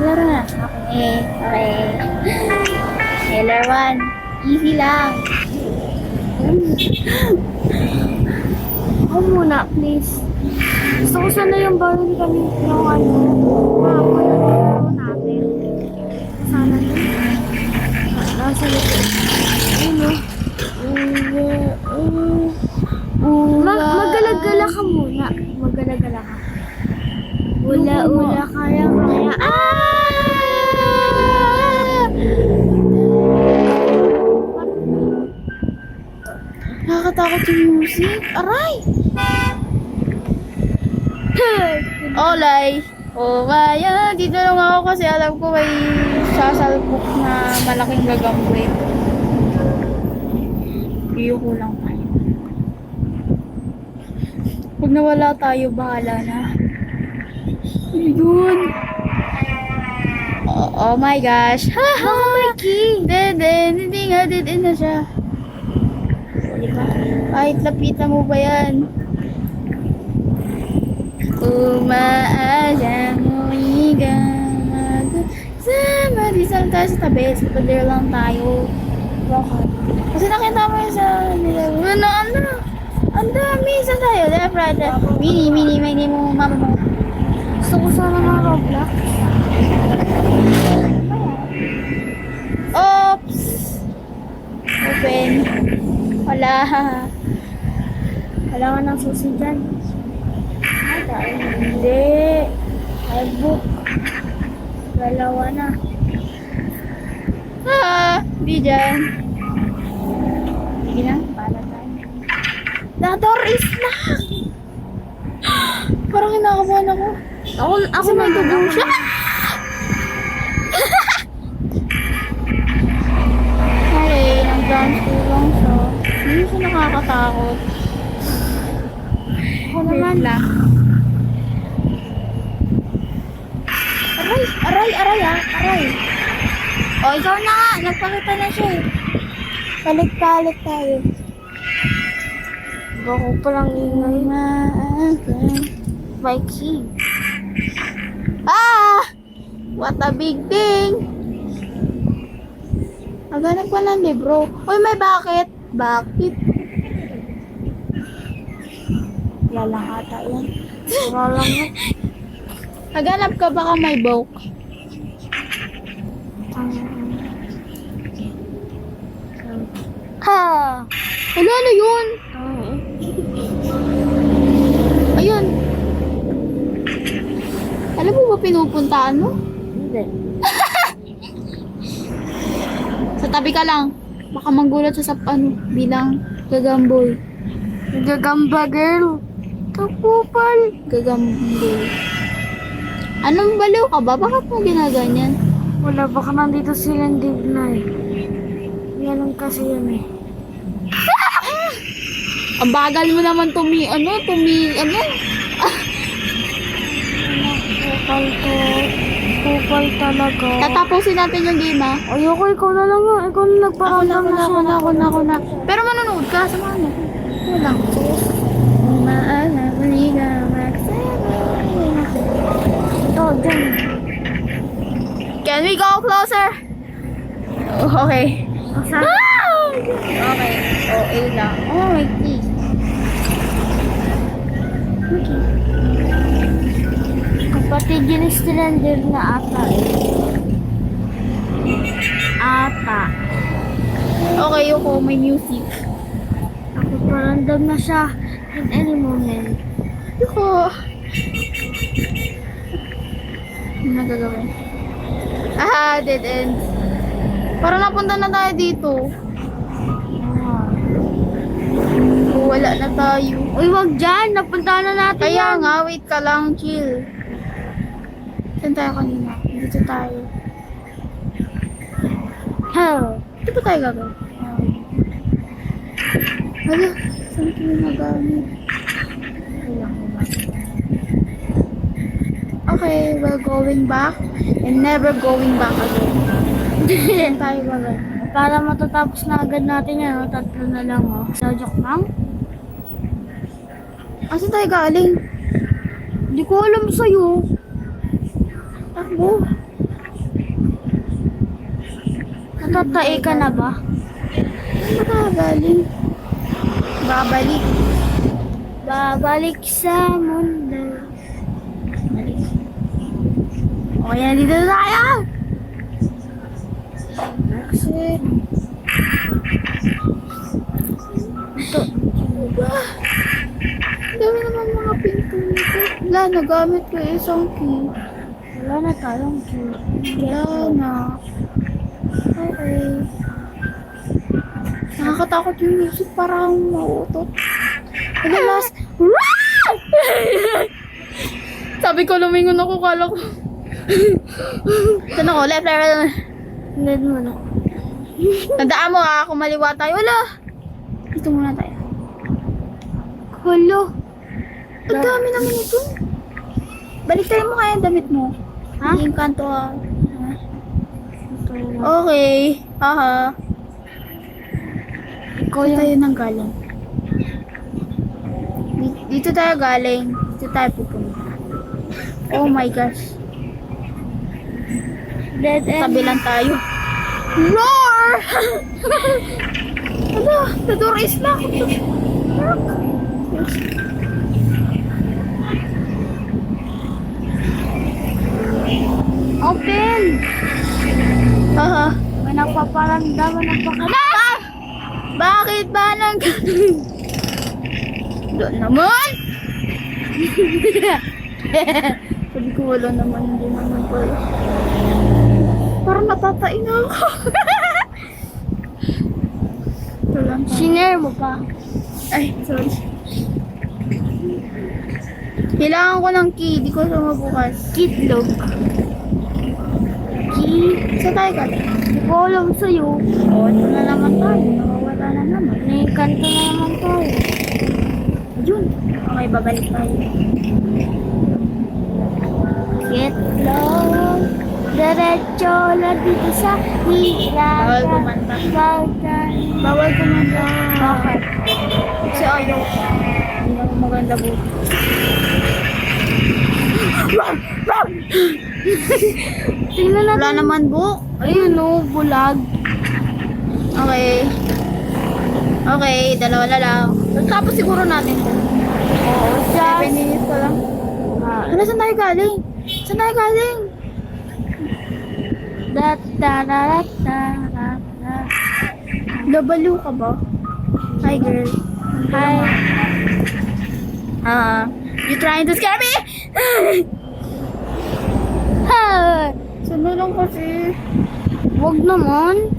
Laro na. Okay. Okay. Killer 1. Easy lang. Ako muna, please. Gusto ko sana yung balon kami yung ano. Ako natin. Sana yun. Nasa likod. Ano? Magalagala ka muna. Magalagala ka. Ula-ula kaya. Nakakatakot yung music. Aray! Olay! Oh, kaya dito lang ako kasi alam ko may sasalpok na malaking gagamboy. Iyo ko lang tayo. Pag nawala tayo, bahala na. Ano yun? Oh my gosh. Baka may key. Dead end. Hindi nga, dead end na siya. Diba? Kahit lapitan mo ba yan? Umaasa mo igang sama. Di saan tayo sa tabi. Sa pader lang tayo. Bakit? Kasi nakita mo yun sa nila. Ano? Ang dami. Saan tayo? Left, right, left. Mini mo, mama mo. Gusto ko sana ng Roblox. Oops! Open. Wala. Wala ka ng susi dyan. Ay, tayo. Hindi. Ay, book. Dalawa na. Di dyan. Sige na, para tayo. The door is locked! Parang kinakabahan ako. Ako Kasi may dugo siya. Okay, nag-dance ko lang siya. Hindi siya nakakatakot. Ako naman. Wait lang. Aray. O, ikaw na nga. Nagpakita na siya eh. Palit tayo. Bako palang ingay. May key. What a big thing! Naghanap ka ng libro. Uy, may bakit? Bakit? Wala lang ata yan. Wala lang yan. Naghanap ka baka may book. Ha! Wala na yun. Ayun. Alam mo ba pinupuntaan mo? Hindi. Sa tabi ka lang. Baka manggulat sa bilang gagamboy. Gagamba girl. Kapupal. Gagamboy. Anong baliw ka ba? Bakit mo ginaganyan? Wala, baka nandito silang na eh. Yan kasi yan eh. Ang bagal mo naman Kupal talaga. Tatapusin natin yung game ha. Ayoko, ikaw na lang nga. Ikaw na nagparamdam Ako na. Pero manonood ka, samahan mo. Ito lang. Ito, dyan. Can we go closer? Okay. Saan? Okay. A lang. Oh, my key. Okay. Kapatid yun yung slender na ata eh. Okay, Yoko, may music. Ako parandam na siya in any moment. Yoko. Ano nagagawin? Dead end. Parang napunta na tayo dito. Wala na tayo. Uy, wag dyan. Napunta na natin Kaya yan. nga, wait ka lang, chill. Saan tayo kanina? Dito tayo. Dito ba tayo gagawin? Hala, saan ito yung nagamit? Okay, we're going back and never going back again. Saan tayo gagawin? Para matatapos na agad natin yan. Tatlo na lang oh. Sa joke lang. Saan tayo galing? Hindi ko alam sa'yo. Takbo. Magtatae ka na ba? Saan ba galing? Babalik. Babalik sa mundo. Balik. Okay, nandito na tayo! Exit. Ito. Ano ba? Ang dami naman mga pinto nito. Wala, nagamit ko yung isang key. Wala na tayong cue. Wala na. Okay. Nakakatakot yung music, parang mauutot. Ano last? Sabi ko, lumingon ako, kala ko. Saan ako? Left, left. Hindi mo na. Tandaan mo ha, kung maliwa tayo. Wala. Dito muna tayo. Hulo. Ang dami naman ito. Baliktarin mo kaya ang damit mo. Ha? Yung kanto ha. Ito na. Okay. Haha. Ikaw Dito yung... tayo nang galing. Dito tayo galing. Dito tayo pupunta. Oh my gosh. Dead end. Tabi lang tayo. Roar! Ano? The door is locked. Open! Haha. May nagpaparamdaman ng Ah! Bakit ba nang doon naman? Sabi ko wala naman, hindi naman pala. Parang natatain ako. Ito lang. Sinare mo pa. Ay, sorry. Kailangan ko ng key, di ko sumabukas. Kitlog. Saan tayo ka? Hindi ko alam sa'yo. Oo, ito na naman tayo. Nakawala na naman. May kanto na naman tayo. Yun. Okay, babalik tayo. Kitlog. Diretso lang dito sa hilaga. Bawal kumanta. Bawal kumanta. Bakit? Kasi ayaw. Hindi ako maganda po. Tingnan natin. Wala naman bu. Ayun o, bulag. Okay. Okay, dalawa na lang. Tapos siguro natin. Oo, 7 minutes pa lang. Ano, saan tayo galing? Saan tayo galing? Labalu ka ba? Hi, girl. Hi. You trying to scare me? Hi. Saan na lang kasi? Wag naman.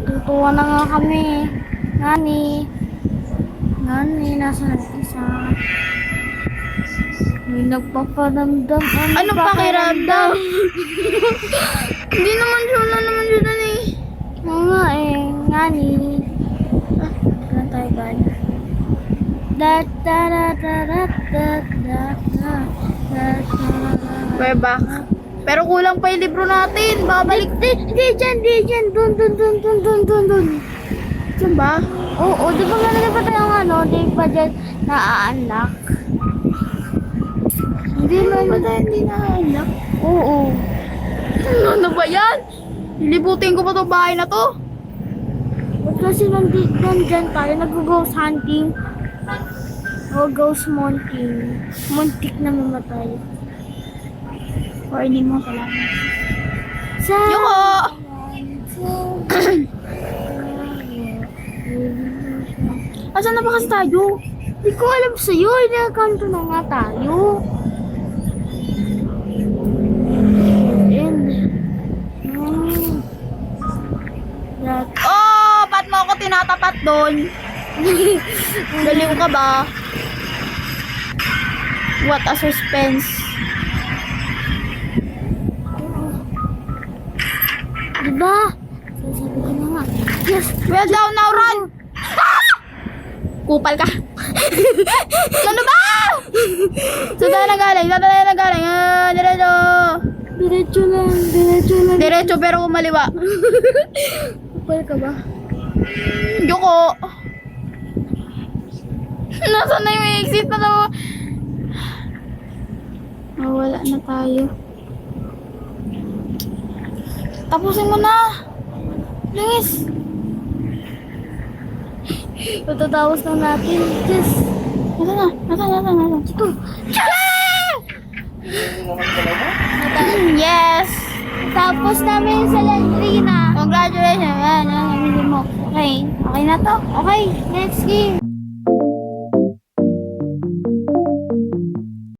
Tutuwa na nga kami. Nani. Nani, nasa isa. May nagpaparamdam. Anong pakiramdam? Hindi naman siya, wala naman siya dun eh. Oo nga eh. Nani. Saan tayo galing? We're back. Pero kulang pa yung libro natin. Babalik. Di dyan. Dun. Saan ba? Oo, di ba nga pa tayong ano, di pa dyan na-unlock? Hindi naman ba tayo hindi na-unlock? Oo. Ano ba yan? Lilibutin ko pa itong bahay na to. Ba't kasi nandyan tayo, nag-ghost hunting? O ghost mounting. Muntik na mamatay. Warning mo, salamat. Sa... Yoko! Asan na ba kasi tayo? Hindi ko alam sa'yo, inakanto na nga tayo. And... That... Oh! Ba't mo ako tinatapat doon? Galiw ka ba? What a suspense. Diba? Sasabi ko na nga. Yes! Well down now, run! Kupal ka. Ano ba? Saan tayo nagaling? Diretso. Diretso lang. Diretso pero kumaliwa. Kupal ka ba? Yoko. Nasaan na yung exit na to? Wala na tayo. Tapusin mo na. Please. Patatapos na natin. Yes. Nasa. Ito. Yes. Tapos namin sa Landrina. Congratulations. Yan, hindi mo. Okay. Okay na to. Okay, next game.